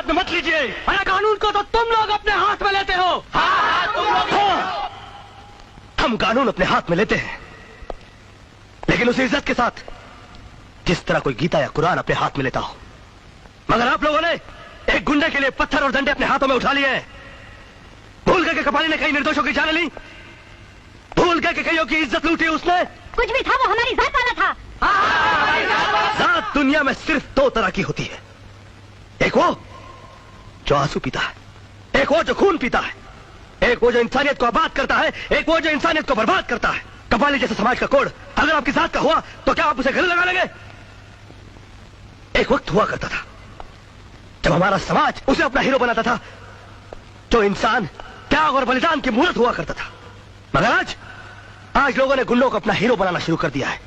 में मत लीजिए। अरे कानून को तो तुम लोग अपने हाथ में लेते हो। हाँ, तुम लोग। हाँ। हम कानून अपने हाथ में लेते हैं, लेकिन उसी इज्जत के साथ जिस तरह कोई गीता या कुरान अपने हाथ में लेता हो। मगर आप लोगों ने एक गुंडे के लिए पत्थर और डंडे अपने हाथों में उठा लिए हैं। भूल गए कि कपाली ने कई निर्दोषों की जान ली। भूल गए कि कईयों की इज्जत लूटी उसने। कुछ भी था, वो हमारी जात वाला था। जात दुनिया में सिर्फ दो तरह की होती है, एक वो जो आंसू पीता है, एक वो जो खून पीता है, एक वो जो इंसानियत को आबाद करता है, एक वो जो इंसानियत को बर्बाद करता है। कपाली जैसे समाज का कोड अगर आपकी जात का हुआ तो क्या आप उसे गले लगा लेंगे? एक वक्त हुआ करता था जब हमारा समाज उसे अपना हीरो बनाता था, जो इंसान त्याग और बलिदान की मूर्त हुआ करता था। मगर आज लोगों ने गुंडों को अपना हीरो बनाना शुरू कर दिया है।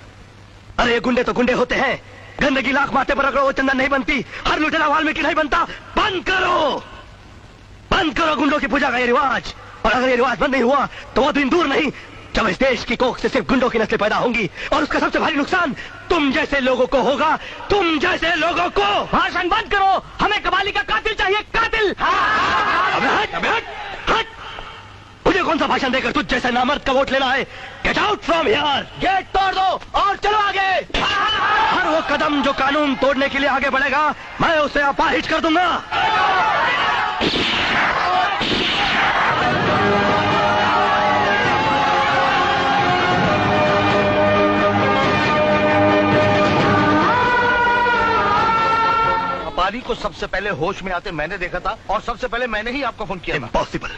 अरे ये गुंडे तो गुंडे होते हैं, गंदगी लाख माथे पर रगड़ो वो चंदन नहीं बनती, हर लुटेरा वाल्मीकि नहीं बनता। बंद करो गुंडों की पूजा का ये रिवाज। और अगर ये रिवाज बंद नहीं हुआ तो वो दिन दूर नहीं जब इस देश की कोख से सिर्फ गुंडों की नस्लें पैदा होंगी, और उसका सबसे भारी नुकसान तुम जैसे लोगों को होगा। तुम जैसे लोगों को। भाषण बंद करो, हमें कबाली का कातिल चाहिए, कातिल। अबे हट। मुझे कौन सा भाषण देकर तुझ जैसे नामर्द का वोट लेना है? Get out from here. Gate तोड़ दो और चलो आगे। हर वो कदम जो कानून तोड़ने के लिए आगे बढ़ेगा, मैं उसे अपाहिज कर दूंगा। कपाली को सबसे पहले होश में आते मैंने देखा था, और सबसे पहले मैंने ही आपको फोन किया था। इम्पॉसिबल।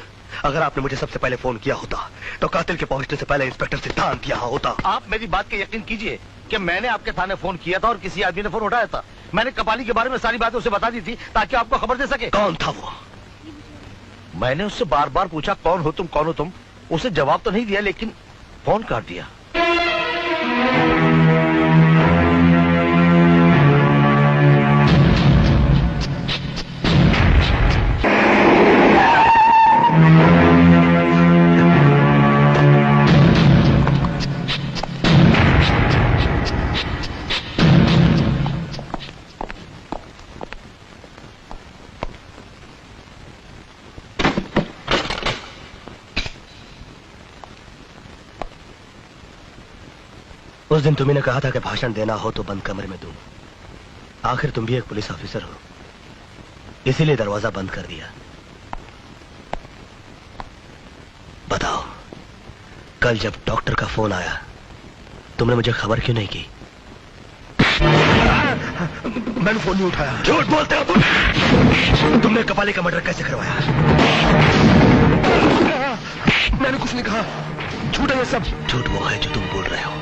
अगर आपने मुझे सबसे पहले फोन किया होता तो कातिल के पहुंचने से पहले इंस्पेक्टर सिद्धांत यहाँ होता। आप मेरी बात के यकीन कीजिए कि मैंने आपके थाने फोन किया था और किसी आदमी ने फोन उठाया था। मैंने कपाली के बारे में सारी बातें उसे बता दी थी ताकि आपको खबर दे सके। कौन था वो? मैंने उससे बार बार पूछा कौन हो तुम। उसे जवाब तो नहीं दिया, लेकिन फोन काट दिया। उस दिन तुम्ही ने कहा था कि भाषण देना हो तो बंद कमरे में दूं। आखिर तुम भी एक पुलिस ऑफिसर हो, इसीलिए दरवाजा बंद कर दिया। बताओ, कल जब डॉक्टर का फोन आया तुमने मुझे खबर क्यों नहीं की? मैंने फोन नहीं उठाया। झूठ बोलते हो तुमने कपाली का मर्डर कैसे करवाया? मैंने कुछ नहीं कहा, झूठ है ये सब। झूठ वो है जो तुम बोल रहे हो।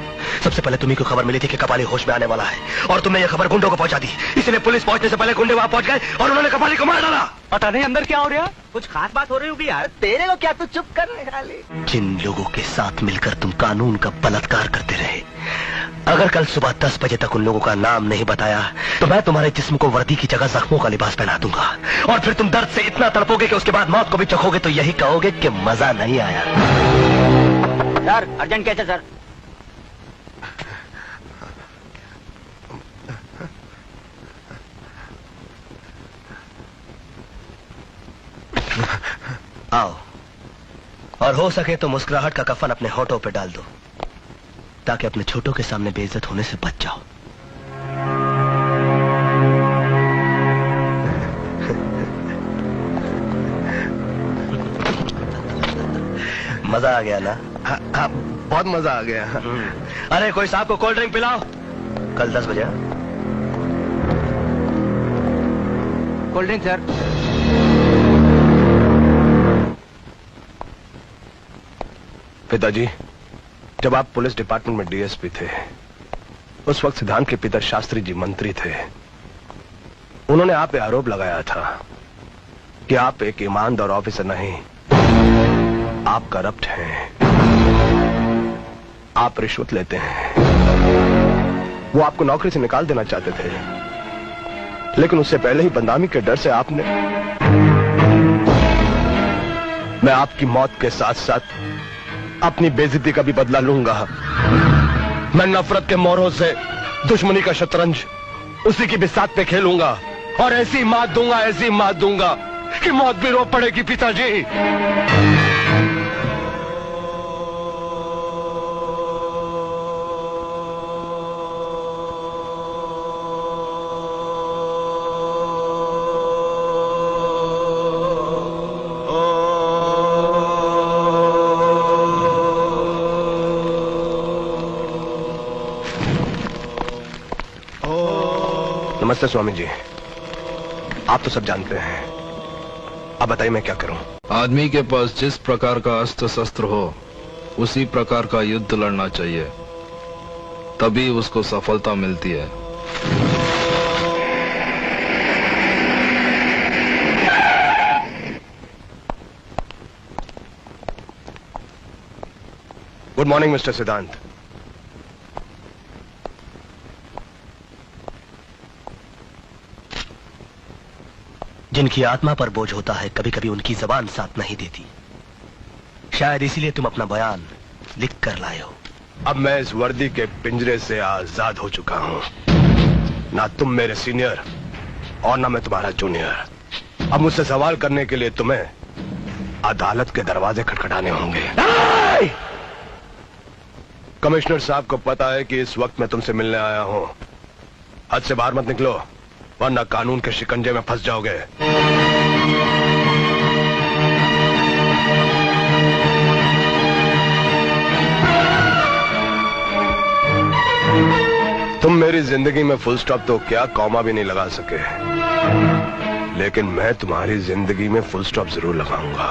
सबसे पहले तुम्ही को खबर मिली थी कि कपाली होश में आने वाला है, और तुमने ये खबर गुंडों को पहुंचा दी। इसलिए पुलिस पहुंचने से पहले गुंडे वहां पहुंच गए और उन्होंने कपाली को मार डाला। पता नहीं अंदर क्या हो रहा, कुछ खास बात हो रही होगी यार। तेरे को क्या, तू चुप कर रहे खाली। जिन लोगों के साथ मिलकर तुम कानून का बलात्कार करते रहे, अगर कल सुबह 10 बजे तक उन लोगों का नाम नहीं बताया तो मैं तुम्हारे जिस्म को वर्दी की जगह जख्मों का लिबास पहना दूंगा, और फिर तुम दर्द से इतना तड़पोगे कि उसके बाद मौत को भी चखोगे तो यही कहोगे कि मजा नहीं आया। सर अर्जेंट कैसे सर? आओ, और हो सके तो मुस्कुराहट का कफन अपने होठों पे डाल दो ताकि अपने छोटों के सामने बेइज्जत होने से बच जाओ। मजा आ गया ना? हाँ, बहुत मजा आ गया। अरे कोई साहब को कोल्ड ड्रिंक पिलाओ। कल 10 बजे। Cold drink sir. पिताजी, जब आप पुलिस डिपार्टमेंट में डीएसपी थे, उस वक्त सिद्धांत के पिता शास्त्री जी मंत्री थे। उन्होंने आप पे आरोप लगाया था कि आप एक ईमानदार ऑफिसर नहीं, आप करप्ट हैं, आप रिश्वत लेते हैं। वो आपको नौकरी से निकाल देना चाहते थे, लेकिन उससे पहले ही बदनामी के डर से आपने। मैं आपकी मौत के साथ साथ अपनी बेइज्जती का भी बदला लूंगा। मैं नफरत के मोरों से दुश्मनी का शतरंज उसी की बिसात पे खेलूंगा। और ऐसी मात दूंगा कि मौत भी रो पड़ेगी पिताजी। नमस्ते स्वामी जी, आप तो सब जानते हैं, अब बताइए मैं क्या करूं? आदमी के पास जिस प्रकार का अस्त्र शस्त्र हो उसी प्रकार का युद्ध लड़ना चाहिए, तभी उसको सफलता मिलती है। गुड मॉर्निंग मिस्टर सिद्धांत। जिनकी आत्मा पर बोझ होता है, कभी कभी उनकी जबान साथ नहीं देती। शायद इसीलिए तुम अपना बयान लिख कर लाए हो। अब मैं इस वर्दी के पिंजरे से आजाद हो चुका हूं। ना तुम मेरे सीनियर और ना मैं तुम्हारा जूनियर। अब मुझसे सवाल करने के लिए तुम्हें अदालत के दरवाजे खटखटाने होंगे। कमिश्नर साहब को पता है कि इस वक्त मैं तुमसे मिलने आया हूं। हद से बाहर मत निकलो, वरना कानून के शिकंजे में फंस जाओगे। तुम मेरी जिंदगी में फुल स्टॉप तो क्या, कॉमा भी नहीं लगा सके, लेकिन मैं तुम्हारी जिंदगी में फुल स्टॉप जरूर लगाऊंगा।